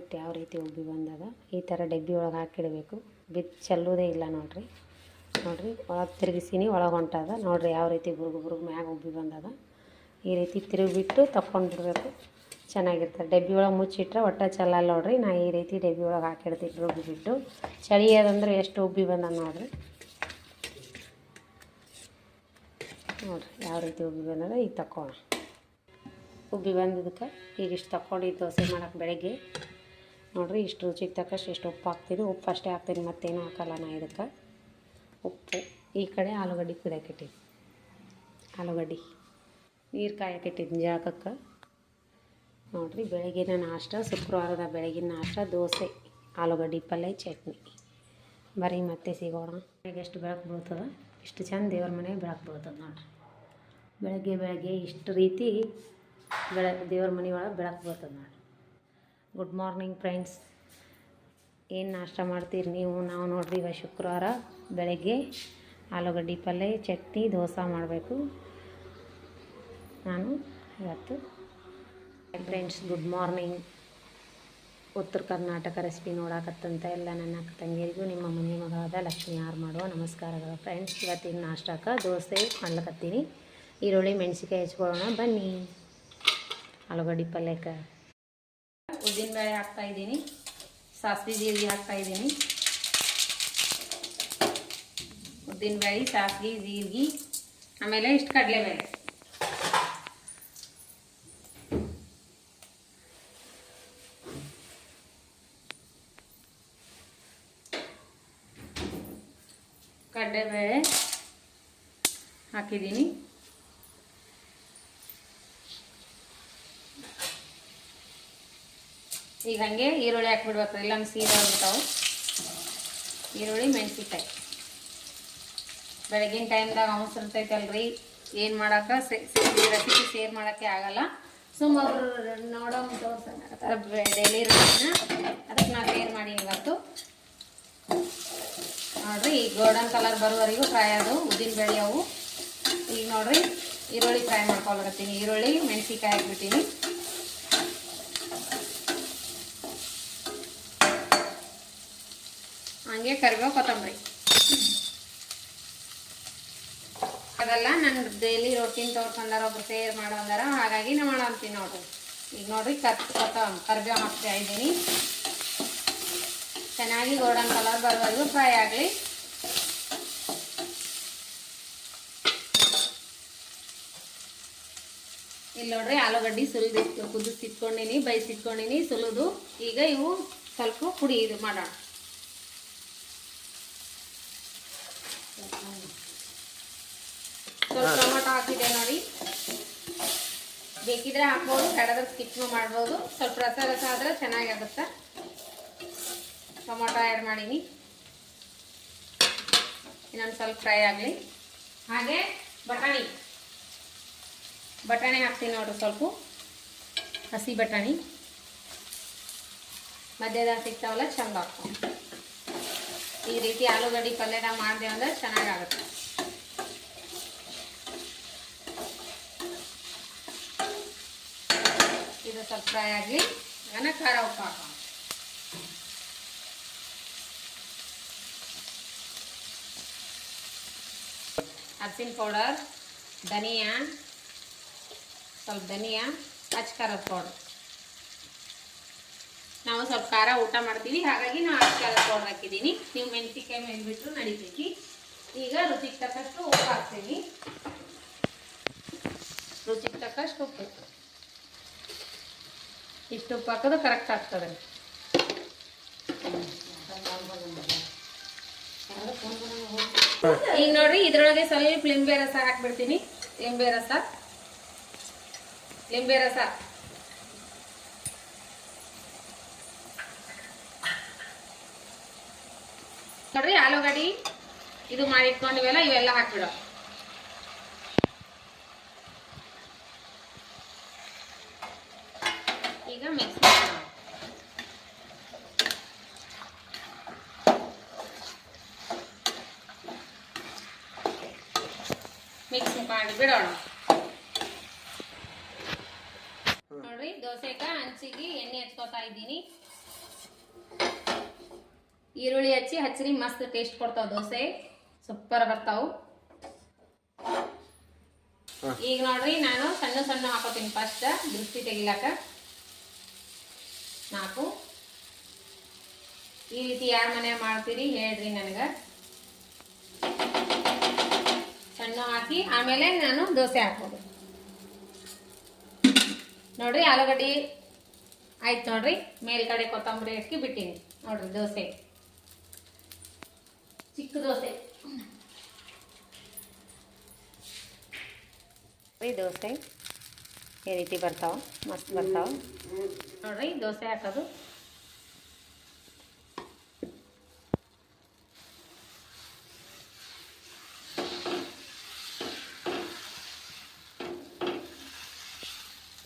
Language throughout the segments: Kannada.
ಹಿಟ್ಟು ಯಾವ ರೀತಿ ಉಬ್ಬಿ ಬಂದದ ಈ ಥರ ಡಬ್ಬಿ ಒಳಗೆ ಹಾಕಿಡಬೇಕು. ಚೆಲ್ಲೋದೇ ಇಲ್ಲ ನೋಡಿರಿ. ಒಳಗೆ ತಿರುಗಿಸಿನಿ, ಒಳಗೆ ಹೊಂಟದ ನೋಡಿರಿ. ಯಾವ ರೀತಿ ಬುರುಗು ಮ್ಯಾಗ ಉಬ್ಬಿ ಬಂದದ. ಈ ರೀತಿ ತಿರುಗಿಬಿಟ್ಟು ತಕ್ಕೊಂಡ್ಬಿಡ್ಬೇಕು. ಚೆನ್ನಾಗಿರ್ತದೆ. ಡಬ್ಬಿ ಒಳಗೆ ಮುಚ್ಚಿಟ್ರೆ ಒಟ್ಟು ಚೆಲ್ಲಲ್ಲ ನೋಡಿರಿ. ನಾ ಈ ರೀತಿ ಡಬ್ಬಿ ಒಳಗೆ ಹಾಕಿಡ್ತೀನಿ ರುಬ್ಬಿಬಿಟ್ಟು. ಚಳಿ ಅದಂದ್ರೆ ಎಷ್ಟು ಉಬ್ಬಿ ಬಂದ ನೋಡಿರಿ. ಯಾವ ರೀತಿ ಉಬ್ಬಿ ಬಂದದ. ಈಗ ತಕ್ಕೋಣ. ಉಬ್ಬಿ ಬಂದಿದ್ದಕ್ಕೆ ಈಗ ಇಷ್ಟು ತಕ್ಕೊಂಡು ದೋಸೆ ಮಾಡೋಕೆ ಬೆಳಗ್ಗೆ ನೋಡಿರಿ. ಇಷ್ಟು ರುಚಿಗೆ ತಕ್ಕಷ್ಟು ಇಷ್ಟು ಉಪ್ಪು ಹಾಕ್ತೀನಿ. ಉಪ್ಪು ಅಷ್ಟೇ ಹಾಕ್ತೀನಿ, ಮತ್ತೇನು ಹಾಕಲ್ಲ ನಾ ಇದಕ್ಕೆ. ಉಪ್ಪು. ಈ ಕಡೆ ಆಲೂಗಡ್ಡೆ ಕುದಿಯಾಕಿಟ್ಟಿನಿ. ಆಲೂಗಡ್ಡೆ ನೀರು ಕಾಯಕ್ಕಿಟ್ಟಿದ್ದೀನಿ ಜಾಗಕ್ಕೆ ನೋಡಿರಿ. ಬೆಳಗಿನ ನಾಷ್ಟ, ಶುಕ್ರವಾರದ ಬೆಳಗಿನ ನಾಷ್ಟ ದೋಸೆ, ಆಲೂಗಡ್ಡೆ ಪಲ್ಯ, ಚಟ್ನಿ. ಬರೀ ಮತ್ತೆ ಸಿಗೋಣ. ಈಗ ಎಷ್ಟು ಬೆಳಕು ಬೀಳ್ತದೆ, ಇಷ್ಟು ಚಂದ ದೇವ್ರ ಮನೆಗೆ ಬೆಳಕು ಬೀಳ್ತದೆ ನೋಡಿರಿ. ಬೆಳಗ್ಗೆ ಇಷ್ಟು ರೀತಿ ದೇವ್ರ ಮನೆ ಒಳಗೆ ಬೆಳಕು ಬರ್ತದೆ ನೋಡಿ. Good morning friends. ಏನು ನಾಷ್ಟ ಮಾಡ್ತೀರಿ ನೀವು? ನಾವು ನೋಡಿರಿ ಇವಾಗ ಶುಕ್ರವಾರ ಬೆಳಗ್ಗೆ ಆಲೂಗಡ್ಡೆ ಪಲ್ಯ, ಚಟ್ನಿ, ದೋಸೆ ಮಾಡಬೇಕು ನಾನು ಇವತ್ತು. Friends good morning. ಉತ್ತರ ಕರ್ನಾಟಕ ರೆಸಿಪಿ ನೋಡಾಕತ್ತಂತ ಎಲ್ಲ ನನ್ನ ಅಕ್ಕ ತಂಗಿಯರಿಗೂ ನಿಮ್ಮ ಮನೆ ಮಗಳಾದ ಲಕ್ಷ್ಮಿ ಆರ್ ಮಾಡುವ ನಮಸ್ಕಾರಗಳು ಫ್ರೆಂಡ್ಸ್. ಇವತ್ತಿನ ನಾಷ್ಟಕ್ಕೆ ದೋಸೆ ಮಾಡ್ಲಕತ್ತೀನಿ. ಈರುಳ್ಳಿ ಮೆಣಸಿನ್ಕಾಯಿ ಹೆಚ್ಕೊಳ್ಳೋಣ ಬನ್ನಿ. ಆಲೂಗಡ್ಡೆ ಪಲ್ಯಕ್ಕೆ ಉದ್ದಿನಬೇಳೆ ಹಾಕ್ತಾಯಿದ್ದೀನಿ, ಸಾಸಿವೆ ಜೀರಿಗೆ ಹಾಕ್ತಾಯಿದ್ದೀನಿ. ಉದ್ದಿನಬೇಳೆ, ಸಾಸಿವೆ, ಜೀರಿಗೆ, ಆಮೇಲೆ ಇಷ್ಟು ಕಡಲೆಬೇಳೆ. ಕಡಲೆಬೇಳೆ ಹಾಕಿದ್ದೀನಿ. ಈಗ ಹಂಗೆ ಈರುಳ್ಳಿ ಹಾಕ್ಬಿಡ್ಬೇಕು, ಇಲ್ಲಾಂದ್ರೆ ಸೀದಾ ಬಿಡ್ತಾವೆ. ಈರುಳ್ಳಿ ಮೆಣಸಿನ್ಕಾಯಿ ಬೆಳಗಿನ ಟೈಮ್ದಾಗ ಅವಸರ್ತೈತಲ್ರಿ, ಏನು ಮಾಡೋಕೆ ರೆಸಿಪಿ ಶೇರ್ ಮಾಡೋಕ್ಕೆ ಆಗಲ್ಲ. ಸುಮ್ಮೊಬ್ರು ನೋಡೋ ತೋರ್ಸೋಣ ಡೈಲಿ ರುಟೀನ, ಅದಕ್ಕೆ ನಾನು ಶೇರ್ ಮಾಡೀನಿ ಇವತ್ತು ನೋಡಿರಿ. ಈ ಗೋಲ್ಡನ್ ಕಲರ್ ಬರೋವರೆಗೂ ಫ್ರೈ ಅದು ಉದ್ದಿನಬೇಳೆ ಅವು. ಈಗ ನೋಡಿರಿ ಈರುಳ್ಳಿ ಫ್ರೈ ಮಾಡ್ಕೊಳಕತ್ತೀನಿ. ಈರುಳ್ಳಿ ಮೆಣಸಿನ್ಕಾಯಿ ಹಾಕ್ಬಿಟ್ಟಿನಿ. ಹಂಗೆ ಕರಿಬೇವು, ಕೊತ್ತಂಬರಿ. ಅದೆಲ್ಲ ನನ್ನ ಡೈಲಿ ರೊಟ್ಟಿನ ತೋರ್ಸಂದಾರ, ಒಬ್ರು ಶೇರ್ ಮಾಡೋಂದಾರ, ಹಾಗಾಗಿ ನಾ ಮಾಡಂತೀನಿ ನೋಡ್ರಿ. ಈಗ ನೋಡ್ರಿ ಕರಿಬೇವು ಹಾಕ್ತಾ ಇದ್ದೀನಿ. ಚೆನ್ನಾಗಿ ಗೋಲ್ಡನ್ ಕಲರ್ ಬರೋವರೆಗೂ ಫ್ರೈ ಆಗಲಿ. ಇಲ್ಲಿ ನೋಡ್ರಿ ಆಲೂಗಡ್ಡೆ ಕುದಿಸಿಟ್ಕೊಂಡಿನಿ, ಬೈಸಿಟ್ಕೊಂಡಿನಿ ಸುಲಿದು. ಈಗ ಇವು ಸ್ವಲ್ಪ ಪುಡಿ ಇದು ಮಾಡೋಣ. ಸ್ವಲ್ಪ ಟೊಮೊಟೊ ಹಾಕಿದೆ ನೋಡಿ, ಬೇಕಿದ್ರೆ ಹಾಕ್ಬೋದು, ಬೇಡದ್ರೆ ಸ್ಕಿಪ್ ಮಾಡ್ಬೋದು. ಸ್ವಲ್ಪ ರಸ ಆದರೆ ಚೆನ್ನಾಗಾಗುತ್ತೆ. ಟೊಮೊಟೊ ಆ್ಯಡ್ ಮಾಡೀನಿ. ಇನ್ನೊಂದು ಸ್ವಲ್ಪ ಫ್ರೈ ಆಗಲಿ. ಹಾಗೆ ಬಟಾಣಿ ಹಾಕ್ತೀನಿ ನೋಡ್ರಿ. ಸ್ವಲ್ಪ ಹಸಿ ಬಟಾಣಿ ಮಧ್ಯದಾಗ ಸಿಗ್ತಾವಲ್ಲ, ಚಂದ ಆಗ್ತಾವೆ. ಈ ರೀತಿ ಆಲೂಗಡ್ಡೆ ಪಲ್ಯನ ಮಾಡಿದೆ ಅಂದ್ರೆ ಚೆನ್ನಾಗಾಗುತ್ತೆ. ಇದು ಸ್ವಲ್ಪ ಫ್ರೈ ಆಗಲಿ. ನಾನು ಖಾರ ಉಪ್ಪು ಹಾಕೋಣ. ಅರಿಶಿನ ಪೌಡರ್, ಧನಿಯಾ, ಸ್ವಲ್ಪ ಧನಿಯಾ, ಅಚ್ಚ ಖಾರದ ಪೌಡರ್. ನಾವು ಸ್ವಲ್ಪ ಖಾರ ಊಟ ಮಾಡ್ತೀವಿ, ಹಾಗಾಗಿ ನಾವು ಅಚ್ಚ ಖಾರದ ಪೌಡರ್ ಹಾಕಿದ್ದೀನಿ. ನೀವು ಮೆಣಸಿನ್ಕಾಯಿ ಮೇಲ್ಬಿಟ್ರು ನಡಿತೈತಿ. ಈಗ ರುಚಿಗೆ ತಕ್ಕಷ್ಟು ಉಪ್ಪು ಹಾಕ್ತೀನಿ. ರುಚಿಗೆ ತಕ್ಕಷ್ಟು ಉಪ್ಪು. ಇಷ್ಟು ಉಪ್ಪು ಹಾಕೋದು ಕರೆಕ್ಟ್ ಆಗ್ತದೆ. ಈಗ ನೋಡ್ರಿ ಇದ್ರೊಳಗೆ ಸ್ವಲ್ಪ ಲಿಂಬೆ ರಸ ಹಾಕ್ಬಿಡ್ತೀನಿ. ಲಿಂಬೆ ರಸ ನೋಡ್ರಿ. ಆಲೂಗಡ್ಡೆ ಇದು ಮಾಡಿಟ್ಕೊಂಡಿವೆಲ್ಲ ಇವೆಲ್ಲ ಹಾಕ್ಬಿಡೋ. ಈಗ ಮಿಕ್ಸ್ ಮಾಡೋಣ. ಮಿಕ್ಸ್ ಮಾಡಿ ಬಿಡೋಣ. ನೋಡ್ರಿ ದೋಸೆಗೆ ಹಂಚಿಗೆ ಎಣ್ಣೆ ಹಚ್ಕೋತಾ ಇದ್ದೀನಿ. ಈರುಳ್ಳಿ ಹಚ್ಚಿರಿ ಮಸ್ತ್ ಟೇಸ್ಟ್ ಕೊಡ್ತಾವ ದೋಸೆ ಸೂಪರ್ ಬರ್ತಾವು. ಈಗ ನೋಡ್ರಿ ನಾನು ಸಣ್ಣ ಸಣ್ಣ ಹಾಕೋತೀನಿ. ಫಸ್ಟ್ ದೃಷ್ಟಿ ತೆಗಿಲಾಕ 4 ಈ ರೀತಿ ಯಾರ ಮನೆ ಮಾಡ್ತೀರಿ ಹೇಳ್ರಿ ನನಗೆ. ಸಣ್ಣ ಹಾಕಿ ಆಮೇಲೆ ನಾನು ದೋಸೆ ಹಾಕೋದು. ನೋಡ್ರಿ ಆಲೂಗಡ್ಡಿ ಆಯ್ತು ನೋಡ್ರಿ. ಮೇಲ್ಗಡೆ ಕೊತ್ತಂಬರಿ ಹಾಕಿ ಬಿಟ್ಟಿನಿ ನೋಡ್ರಿ. ದೋಸೆ ಚಿಕ್ಕ ದೋಸೆ ದೋಸೆ ಈ ರೀತಿ ಬರ್ತಾವ, ಮಸ್ತ್ ಬರ್ತಾವ ನೋಡ್ರಿ. ದೋಸೆ ಹಾಕೋದು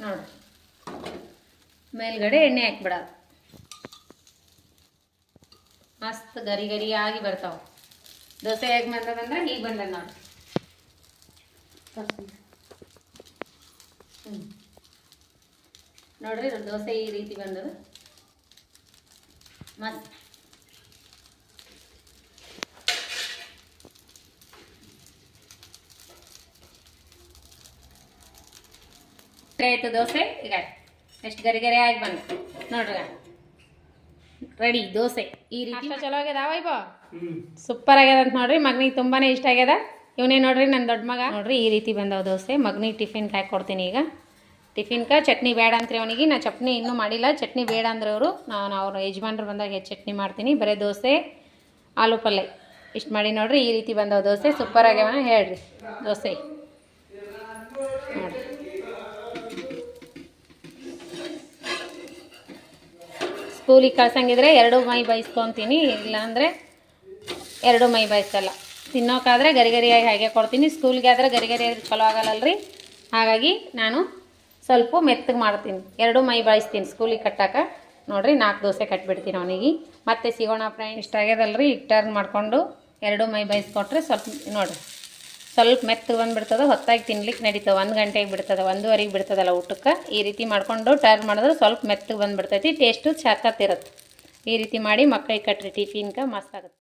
ನೋಡ್ರಿ. ಮೇಲ್ಗಡೆ ಎಣ್ಣೆ ಹಾಕ್ಬಿಡೋದು. ಮಸ್ತ್ ಗರಿ ಗರಿಯಾಗಿ ಬರ್ತಾವ ದೋಸೆ. ಹೇಗೆ ಬಂದದಂದ್ರೆ ಹೀಗೆ ಬಂದದ ನೋಡ್ರಿ. ನೋಡ್ರಿ ದೋಸೆ ಈ ರೀತಿ ಬಂದದ ಮಸ್ತ್. ಆಯ್ತು ದೋಸೆ. ಈಗ ಎಷ್ಟು ಗರಿ ಗರಿ ಆಗಿ ಬಂದು ನೋಡ್ರಿ. ರೆಡಿ ದೋಸೆ ಈ ರೀತಿ. ಚಲೋ ಆಗ್ಯದ ವೈಭವ, ಸೂಪರ್ ಆಗ್ಯದ ಅಂತ ನೋಡ್ರಿ. ಮಗನಿಗೆ ತುಂಬಾನೇ ಇಷ್ಟ ಆಗ್ಯದ. ಇವನೇ ನೋಡ್ರಿ ನನ್ನ ದೊಡ್ಡ ಮಗ. ನೋಡ್ರಿ ಈ ರೀತಿ ಬಂದವ ದೋಸೆ. ಮಗನಿಗೆ ಟಿಫಿನ್ಗೆ ಹಾಕಿ ಕೊಡ್ತೀನಿ. ಈಗ ಟಿಫಿನ್ಗೆ ಚಟ್ನಿ ಬೇಡ ಅಂತ್ರಿ ಅವನಿಗೆ. ನಾ ಚಟ್ನಿ ಇನ್ನೂ ಮಾಡಿಲ್ಲ. ಚಟ್ನಿ ಬೇಡ ಅಂದ್ರೆ ಅವರು, ನಾನು ಅವ್ರ ಯಜಮಾನ್ರು ಬಂದಾಗ ಚಟ್ನಿ ಮಾಡ್ತೀನಿ. ಬರೀ ದೋಸೆ ಆಲೂ ಪಲ್ಯ ಇಷ್ಟು ಮಾಡಿ ನೋಡ್ರಿ. ಈ ರೀತಿ ಬಂದವ ದೋಸೆ. ಸೂಪರ್ ಆಗ್ಯಾವ ಹೇಳ್ರಿ ದೋಸೆ ನೋಡ್ರಿ. ಸ್ಕೂಲಿಗೆ ಕಳ್ಸಂಗಿದ್ರೆ 2 ಮೈ ಬಯಸ್ಕೊತೀನಿ, ಇಲ್ಲಾಂದರೆ 2 ಮೈ ಬಯಸಲ್ಲ. ತಿನ್ನೋಕ್ಕಾದ್ರೆ ಗರಿ ಗರಿಯಾಗಿ ಹಾಗೆ ಕೊಡ್ತೀನಿ. ಸ್ಕೂಲ್ಗೆ ಆದರೆ ಗರಿ ಗರಿಯಾಗಿ ಚಲೋ ಆಗಲ್ಲಲ್ರಿ. ಹಾಗಾಗಿ ನಾನು ಸ್ವಲ್ಪ ಮೆತ್ತಗೆ ಮಾಡ್ತೀನಿ. 2 ಮೈ ಬಾಯಿಸ್ತೀನಿ ಸ್ಕೂಲಿಗೆ ಕಟ್ಟಾಕ. ನೋಡ್ರಿ 4 ದೋಸೆ ಕಟ್ಬಿಡ್ತೀನಿ ಅವನಿಗೆ. ಮತ್ತೆ ಸಿಗೋಣ ಫ್ರೆಂಡ್. ಇಷ್ಟ ಆಗ್ಯದಲ್ರಿ. ಈಗ ಟರ್ನ್ ಮಾಡಿಕೊಂಡು 2 ಮೈ ಬಾಯಿಸ್ಕೊಟ್ರೆ ಸ್ವಲ್ಪ ನೋಡಿರಿ ಸ್ವಲ್ಪ ಮೆತ್ತಗೆ ಬಂದುಬಿಡ್ತದೆ. ಹೊತ್ತಾಗಿ ತಿನ್ಲಿಕ್ಕೆ ನಡೀತದೆ. 1 ಗಂಟೆಗೆ ಬಿಡ್ತದೆ, 1:15ಗೆ ಬಿಡ್ತದಲ್ಲ ಊಟಕ್ಕೆ. ಈ ರೀತಿ ಮಾಡ್ಕೊಂಡು ಟರ್ನ್ ಮಾಡಿದ್ರೆ ಸ್ವಲ್ಪ ಮೆತ್ತಗೆ ಬಂದುಬಿಡ್ತೈತಿ. ಟೇಸ್ಟು ಸಖತ್ತಿರುತ್ತೆ. ಈ ರೀತಿ ಮಾಡಿ ಮಕ್ಕಳಿಗೆ ಕಟ್ರಿ ಟಿಫಿನ್ಗೆ ಮಸ್ತ್ ಆಗುತ್ತೆ.